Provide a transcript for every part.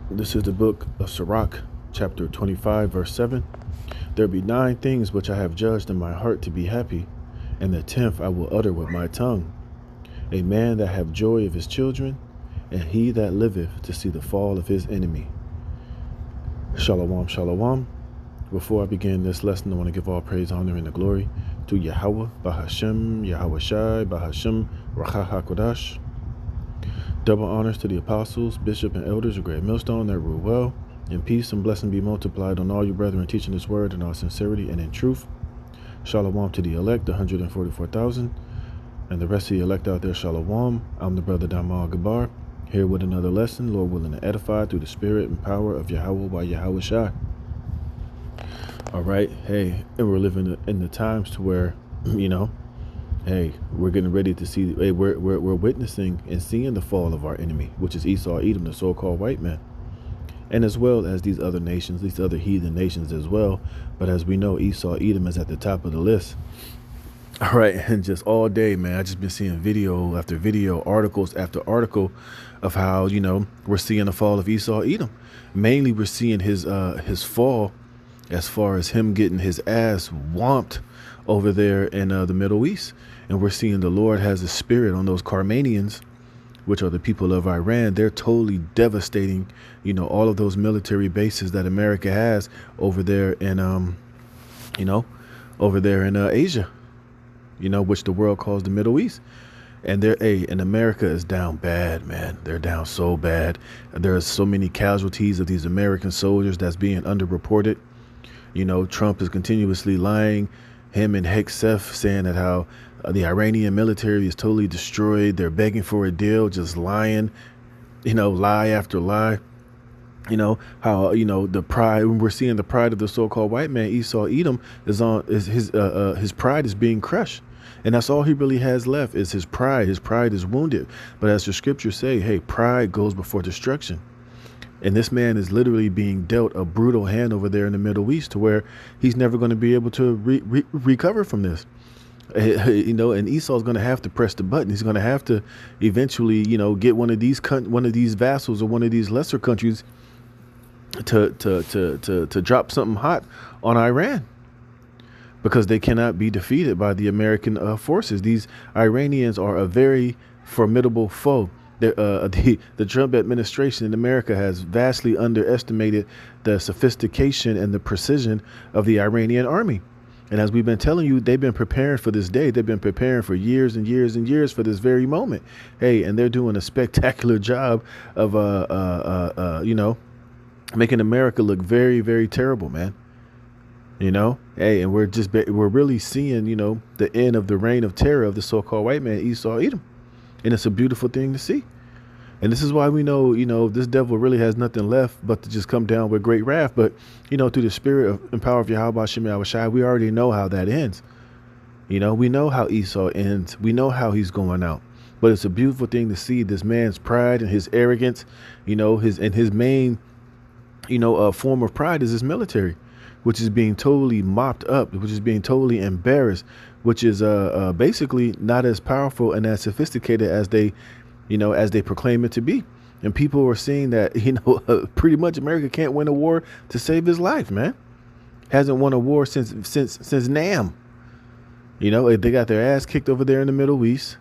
This is the book of Sirach, chapter 25, verse 7. There be 9 things which I have judged in my heart to be happy, and the 10th I will utter with my tongue. A man that have joy of his children, and he that liveth to see the fall of his enemy. Shalom, shalom. Before I begin this lesson, I want to give all praise, honor, and the glory to Yahweh, Bahashem, Yahweh Shai, Bahashem, Rachah HaKodash. Double honors to the apostles, bishop, and elders of Great Millstone that rule well. And peace and blessing be multiplied on all you brethren teaching this word in all sincerity and in truth. Shalom to the elect, 144,000. And the rest of the elect out there, shalom. I'm the brother Damal Gabar, here with another lesson, Lord willing to edify through the spirit and power of Yahweh by Yahweh Shai. All right, hey, and we're living in the times to where, hey, we're getting ready to see, hey, we're witnessing and seeing the fall of our enemy, which is Esau, Edom, the so-called white man, and as well as these other nations, these other heathen nations as well. But as we know, Esau, Edom is at the top of the list. All right, and just all day, man, I just been seeing video after video, articles after article of how, we're seeing the fall of Esau, Edom. Mainly, we're seeing his fall as far as him getting his ass whomped over there in the Middle East. And we're seeing the Lord has a spirit on those Carmanians, which are the people of Iran. They're totally devastating, all of those military bases that America has over there in, Asia, which the world calls the Middle East. And and America is down bad, man. They're down so bad. There are so many casualties of these American soldiers that's being underreported. Trump is continuously lying. Him and Hegseth saying that how the Iranian military is totally destroyed. They're begging for a deal, just lying, lie after lie. How, the pride, when we're seeing the pride of the so-called white man, Esau Edom, his pride is being crushed. And that's all he really has left is his pride. His pride is wounded. But as the scriptures say, hey, pride goes before destruction. And this man is literally being dealt a brutal hand over there in the Middle East to where he's never going to be able to recover from this. And Esau's going to have to press the button. He's going to have to eventually, get one of these vassals or one of these lesser countries to drop something hot on Iran, because they cannot be defeated by the American forces. These Iranians are a very formidable foe. The Trump administration in America has vastly underestimated the sophistication and the precision of the Iranian army. And as we've been telling you, they've been preparing for this day. They've been preparing for years and years and years for this very moment. Hey, and they're doing a spectacular job of, making America look very, very terrible, man. Hey, and we're really seeing, the end of the reign of terror of the so-called white man, Esau Edom. And it's a beautiful thing to see. And this is why we know, this devil really has nothing left but to just come down with great wrath. But, through the spirit and power of Yahweh Shem Yahweh Shai, we already know how that ends. We know how Esau ends. We know how he's going out. But it's a beautiful thing to see this man's pride and his arrogance, his main, form of pride is his military, which is being totally mopped up, which is being totally embarrassed, which is basically not as powerful and as sophisticated as they proclaim it to be. And people are seeing that, pretty much America can't win a war to save his life, man. Hasn't won a war since Nam. They got their ass kicked over there in the Middle East.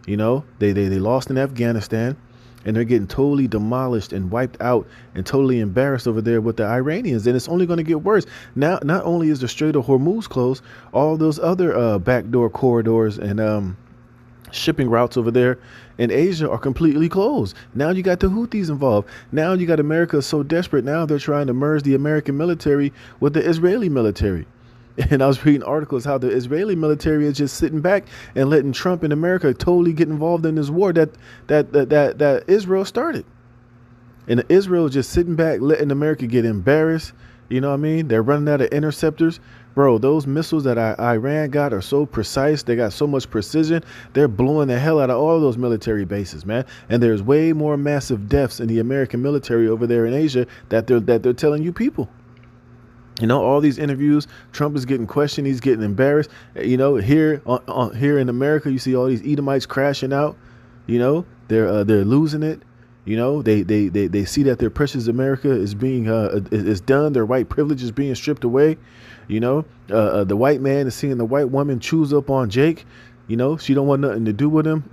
They lost in Afghanistan. And they're getting totally demolished and wiped out and totally embarrassed over there with the Iranians. And it's only going to get worse. Now, not only is the Strait of Hormuz closed, all those other backdoor corridors and shipping routes over there in Asia are completely closed. Now you got the Houthis involved. Now you got America so desperate. Now they're trying to merge the American military with the Israeli military. And I was reading articles how the Israeli military is just sitting back and letting Trump and America totally get involved in this war that Israel started. And Israel is just sitting back, letting America get embarrassed. They're running out of interceptors. Bro, those missiles that Iran got are so precise. They got so much precision. They're blowing the hell out of all those military bases, man. And there's way more massive deaths in the American military over there in Asia that they're telling you people. All these interviews, Trump is getting questioned. He's getting embarrassed. Here in America, you see all these Edomites crashing out. They're losing it. You know, they see that their precious America is being is done. Their white privilege is being stripped away. You know, the white man is seeing the white woman choose up on Jake. You know, she don't want nothing to do with him.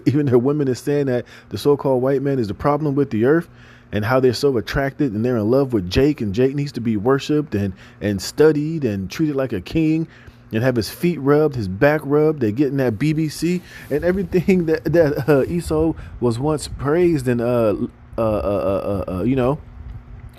Even their women is saying that the so-called white man is the problem with the earth, and how they're so attracted and they're in love with Jake, and Jake needs to be worshipped and studied and treated like a king, and have his feet rubbed, his back rubbed. They're getting that BBC and everything that Esau was once praised and you know,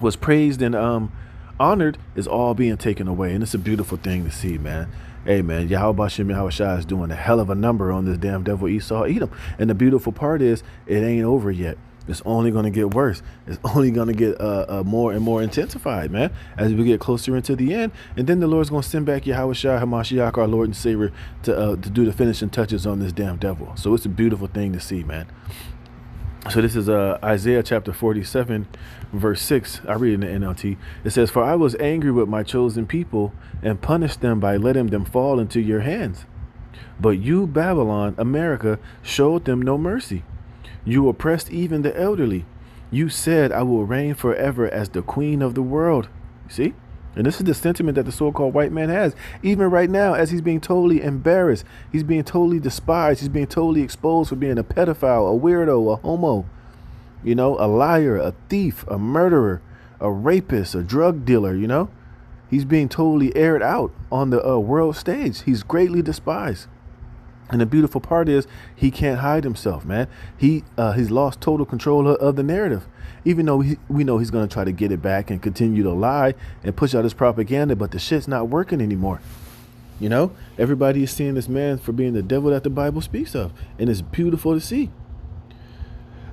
was praised and honored, is all being taken away. And it's a beautiful thing to see, man. Hey, man, Yahweh Shem Yahweh Shai is doing a hell of a number on this damn devil Esau Edom. And the beautiful part is, it ain't over yet. It's only going to get worse. It's only going to get more and more intensified, man, as we get closer into the end. And then the Lord's going to send back Yahweh Shai HaMashiach, our Lord and Savior, to do the finishing touches on this damn devil. So it's a beautiful thing to see, man. So this is Isaiah chapter 47, verse 6. I read in the NLT. It says, "For I was angry with my chosen people and punished them by letting them fall into your hands. But you, Babylon, America, showed them no mercy. You oppressed even the elderly. You said, I will reign forever as the queen of the world." See? And this is the sentiment that the so-called white man has. Even right now, as he's being totally embarrassed, he's being totally despised, he's being totally exposed for being a pedophile, a weirdo, a homo, you know, a liar, a thief, a murderer, a rapist, a drug dealer, you know. He's being totally aired out on the world stage. He's greatly despised. And the beautiful part is, he can't hide himself, man. He's lost total control of the narrative. Even though we know he's going to try to get it back and continue to lie and push out his propaganda, but the shit's not working anymore. You know, everybody is seeing this man for being the devil that the Bible speaks of. And it's beautiful to see.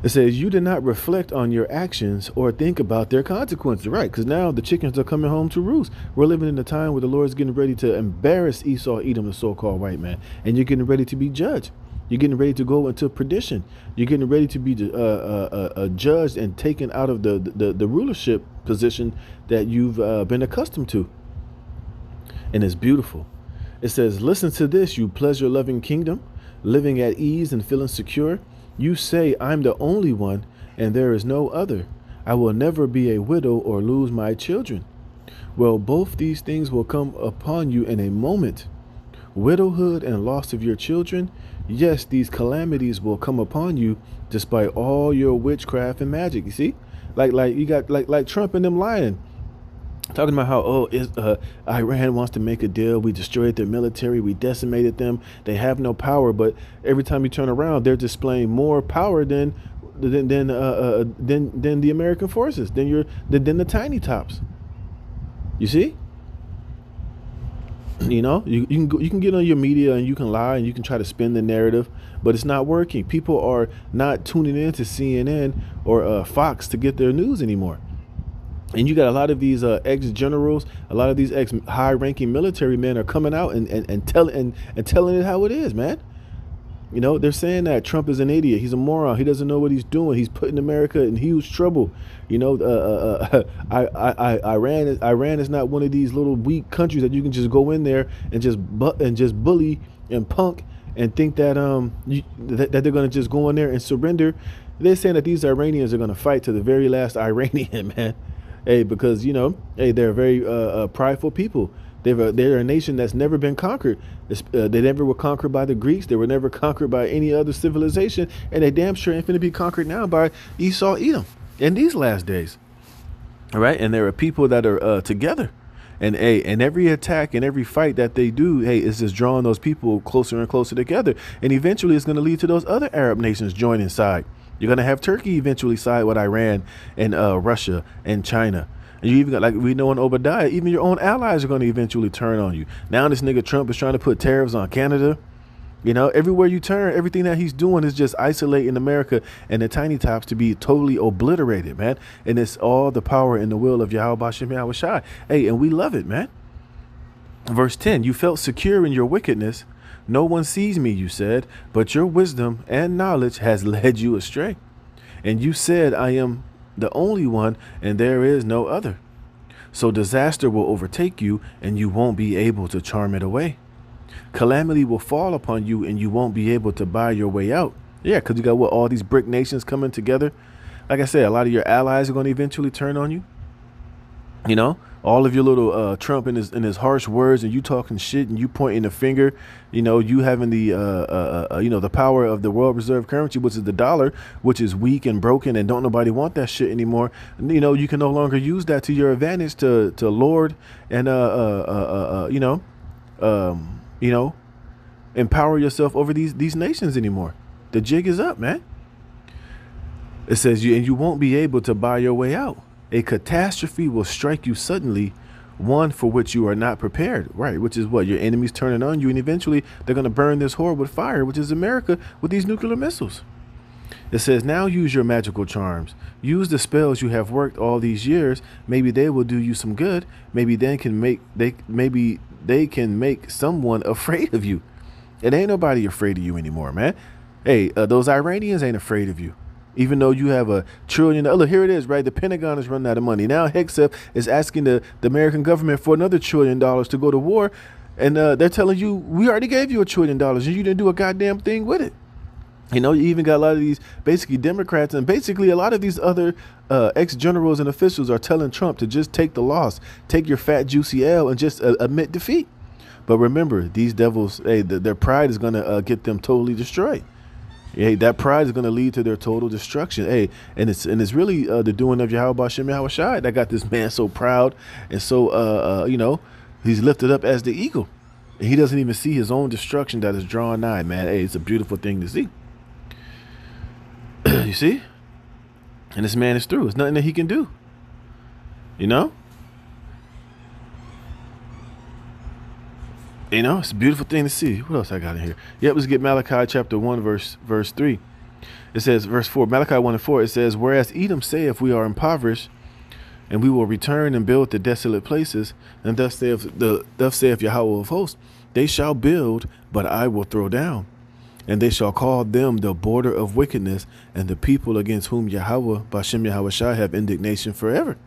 It says, you did not reflect on your actions or think about their consequences. Right, because now the chickens are coming home to roost. We're living in a time where the Lord's getting ready to embarrass Esau, Edom, the so-called white man. And you're getting ready to be judged. You're getting ready to go into perdition. You're getting ready to be judged and taken out of the rulership position that you've been accustomed to. And it's beautiful. It says, listen to this, you pleasure-loving kingdom, living at ease and feeling secure. You say, I'm the only one, and there is no other. I will never be a widow or lose my children. Well, both these things will come upon you in a moment. Widowhood and loss of your children. Yes, these calamities will come upon you despite all your witchcraft and magic. You see, like you got like Trump and them lying, talking about how Iran wants to make a deal. We destroyed their military. We decimated them. They have no power. But every time you turn around, they're displaying more power than the American forces, than the tiny tops. You see? You know, you can get on your media and you can lie and you can try to spin the narrative, but it's not working. People are not tuning in to CNN or Fox to get their news anymore. And you got a lot of these ex-generals, a lot of these ex-high-ranking military men are coming out and telling it how it is, man. You know, they're saying that Trump is an idiot. He's a moron. He doesn't know what he's doing. He's putting America in huge trouble. You know, Iran is not one of these little weak countries that you can just go in there and just bully and punk and think that that they're going to just go in there and surrender. They're saying that these Iranians are going to fight to the very last Iranian, man. Hey, because, you know, hey, they're very prideful people. They're a nation that's never been conquered. They never were conquered by the Greeks. They were never conquered by any other civilization. And they damn sure ain't finna be conquered now by Esau, Edom in these last days. All right. And there are people that are together. And every attack and every fight that they do, hey, is just drawing those people closer and closer together. And eventually it's going to lead to those other Arab nations joining side. You're going to have Turkey eventually side with Iran and Russia and China. And you even got, like we know in Obadiah, even your own allies are going to eventually turn on you. Now this nigga Trump is trying to put tariffs on Canada. You know, everywhere you turn, everything that he's doing is just isolating America and the tiny tops to be totally obliterated, man. And it's all the power and the will of Yahweh Shem Yahweh Shai. Hey, and we love it, man. Verse 10, you felt secure in your wickedness. No one sees me, you said, but your wisdom and knowledge has led you astray. And you said, I am the only one, and there is no other. So disaster will overtake you, and you won't be able to charm it away. Calamity will fall upon you, and you won't be able to buy your way out. Yeah, because you got all these brick nations coming together. Like I said, a lot of your allies are going to eventually turn on you. You know, all of your little Trump and his harsh words, and you talking shit, and you pointing the finger. You know, you having the the power of the world reserve currency, which is the dollar, which is weak and broken, and don't nobody want that shit anymore. You know, you can no longer use that to your advantage to lord and empower yourself over these nations anymore. The jig is up, man. It says you won't be able to buy your way out. A catastrophe will strike you suddenly, one for which you are not prepared, right? Which is what? Your enemies turning on you, and eventually they're going to burn this whore with fire, which is America, with these nuclear missiles. It says, now use your magical charms. Use the spells you have worked all these years. Maybe they will do you some good. Maybe they can make someone afraid of you. It ain't nobody afraid of you anymore, man. Hey, those Iranians ain't afraid of you. Even though you have $1 trillion, look, here it is, right? The Pentagon is running out of money. Now Hegseth is asking the American government for another $1 trillion to go to war. And they're telling you, we already gave you $1 trillion and you didn't do a goddamn thing with it. You know, you even got a lot of these basically Democrats and basically a lot of these other ex-generals and officials are telling Trump to just take the loss, take your fat, juicy L and just admit defeat. But remember, these devils, hey, their pride is going to get them totally destroyed. Hey, that pride is going to lead to their total destruction. Hey, and it's really the doing of Yahweh Bashem Yahweh Shai that got this man so proud and so he's lifted up as the eagle, and he doesn't even see his own destruction that is drawing nigh. Man, hey, it's a beautiful thing to see. You see, and this man is through. There's nothing that he can do. You know. You know, it's a beautiful thing to see. What else I got in here? Yep, let's get Malachi chapter 1, verse 3. It says, verse 4, Malachi 1 and 4, it says, whereas Edom saith, we are impoverished, and we will return and build the desolate places, and thus saith Yahweh of hosts, they shall build, but I will throw down. And they shall call them the border of wickedness, and the people against whom Yahweh, Bashem Yahweh Shai, have indignation forever.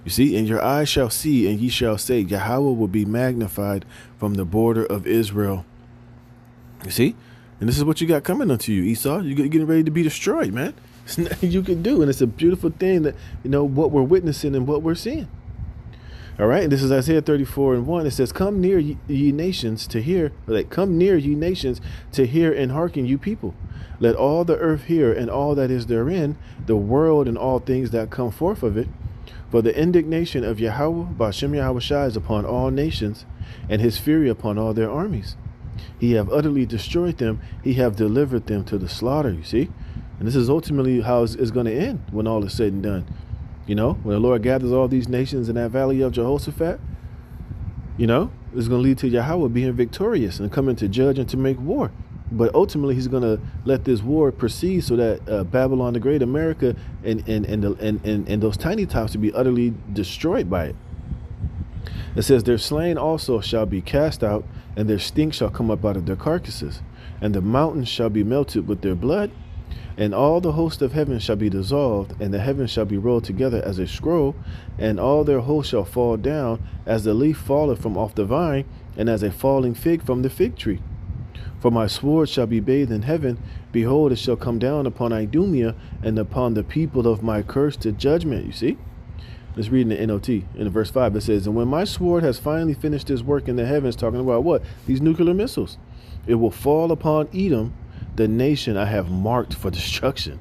You see, and your eyes shall see, and ye shall say, Yahweh will be magnified from the border of Israel. You see, and this is what you got coming unto you, Esau. You're getting ready to be destroyed, man. It's nothing you can do, and it's a beautiful thing that, you know, what we're witnessing and what we're seeing. All right, and this is Isaiah 34 and 1. It says, come near ye nations to hear, come near ye nations to hear and hearken, you people. Let all the earth hear and all that is therein, the world and all things that come forth of it. For the indignation of Yahweh, Bashem Yahweh Shai, is upon all nations, and his fury upon all their armies. He have utterly destroyed them. He have delivered them to the slaughter, you see. And this is ultimately how it's going to end when all is said and done. You know, when the Lord gathers all these nations in that valley of Jehoshaphat, you know, it's going to lead to Yahweh being victorious and coming to judge and to make war. But ultimately, he's going to let this war proceed so that Babylon the Great, America, and those tiny tops to be utterly destroyed by it. It says, their slain also shall be cast out, and their stink shall come up out of their carcasses, and the mountains shall be melted with their blood, and all the host of heaven shall be dissolved, and the heavens shall be rolled together as a scroll, and all their hosts shall fall down, as the leaf falleth from off the vine, and as a falling fig from the fig tree. For my sword shall be bathed in heaven. Behold, it shall come down upon Idumea and upon the people of my curse to judgment. You see? Let's read in the NOT. In verse 5, it says, and when my sword has finally finished its work in the heavens, talking about what? These nuclear missiles. It will fall upon Edom, the nation I have marked for destruction.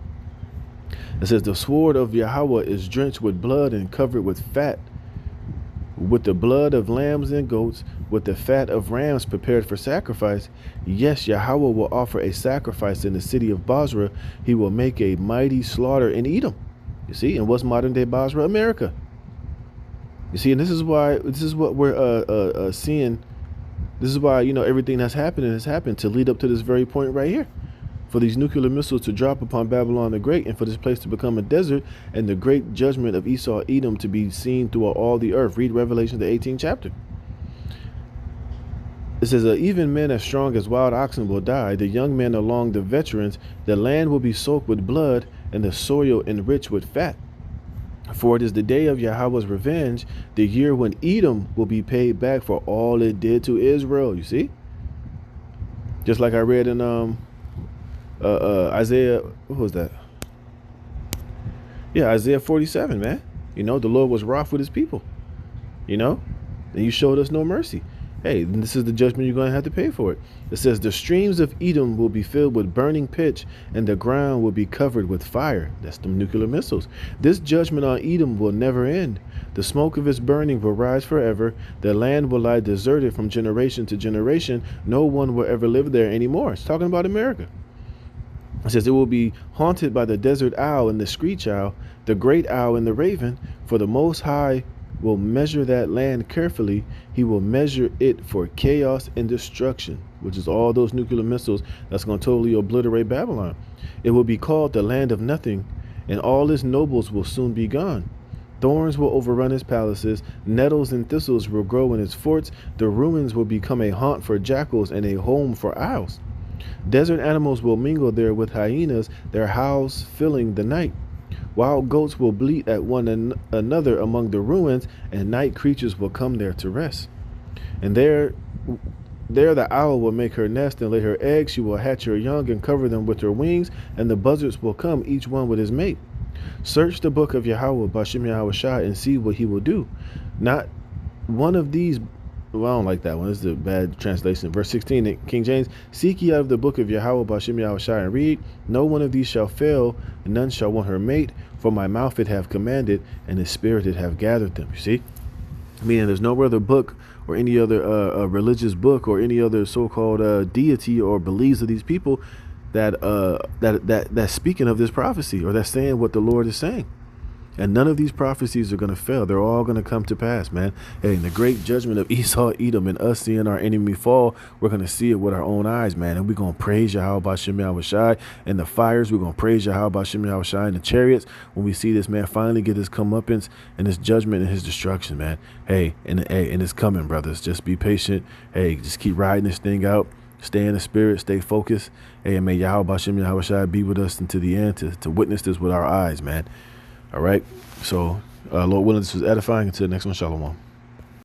It says, the sword of Yahweh is drenched with blood and covered with fat, with the blood of lambs and goats, with the fat of rams prepared for sacrifice. Yes, Yahweh will offer a sacrifice in the city of Basra. He will make a mighty slaughter in Edom. You see, and what's modern day Basra? America. You see, and this is what we're seeing. This is why, you know, everything that's happening has happened to lead up to this very point right here. For these nuclear missiles to drop upon Babylon the Great, and for this place to become a desert, and the great judgment of Esau, Edom, to be seen throughout all the earth. Read Revelation, the 18th chapter. It says, even men as strong as wild oxen will die, the young men along the veterans. The land will be soaked with blood, and the soil enriched with fat. For it is the day of Yahweh's revenge, the year when Edom will be paid back for all it did to Israel. You see? Just like I read in Isaiah, what was that? Yeah, Isaiah 47, man. The Lord was wroth with his people, you know, and you showed us no mercy. Hey, this is the judgment you're going to have to pay for it. It says, the streams of Edom will be filled with burning pitch, and the ground will be covered with fire. That's the nuclear missiles. This judgment on Edom will never end. The smoke of its burning will rise forever. The land will lie deserted from generation to generation. No one will ever live there anymore. It's talking about America. It says it will be haunted by the desert owl and the screech owl, the great owl and the raven, for the Most High will measure that land carefully. He will measure it for chaos and destruction, which is all those nuclear missiles that's going to totally obliterate Babylon. It will be called the land of nothing, and all its nobles will soon be gone. Thorns will overrun its palaces, nettles and thistles will grow in its forts, the ruins will become a haunt for jackals and a home for owls. Desert animals will mingle there with hyenas, their howls filling the night. Wild goats will bleat at one another among the ruins, and night creatures will come there to rest. And there the owl will make her nest and lay her eggs. She will hatch her young and cover them with her wings, and the buzzards will come, each one with his mate. Search the book of Yahweh, Bashem Yahweh Shai, and see what he will do. Not one of these. Well, I don't like that one. This is a bad translation. Verse 16 in King James, seek ye out of the book of Yahweh, Bashem Yahweh Shai, and read. No one of these shall fail, and none shall want her mate. For my mouth it have commanded, and his spirit it have gathered them. You see? Meaning there's no other book or any other religious book or any other so-called deity or beliefs of these people that's speaking of this prophecy or that's saying what the Lord is saying. And none of these prophecies are going to fail. They're all going to come to pass, man. Hey, in the great judgment of Esau, Edom, and us seeing our enemy fall, we're going to see it with our own eyes, man. And we're going to praise Yahweh Bashem Yahweh Shai. In the fires, we're going to praise Yahweh Bashem Yahweh Shai. In the chariots, when we see this man finally get his comeuppance and his judgment and his destruction, man. Hey, and it's coming, brothers. Just be patient. Hey, just keep riding this thing out. Stay in the spirit. Stay focused. Hey, and may Yahweh Bashem Yahweh Shai be with us until the end to witness this with our eyes, man. All right. So, Lord willing, this was edifying. Until the next one, Shalom.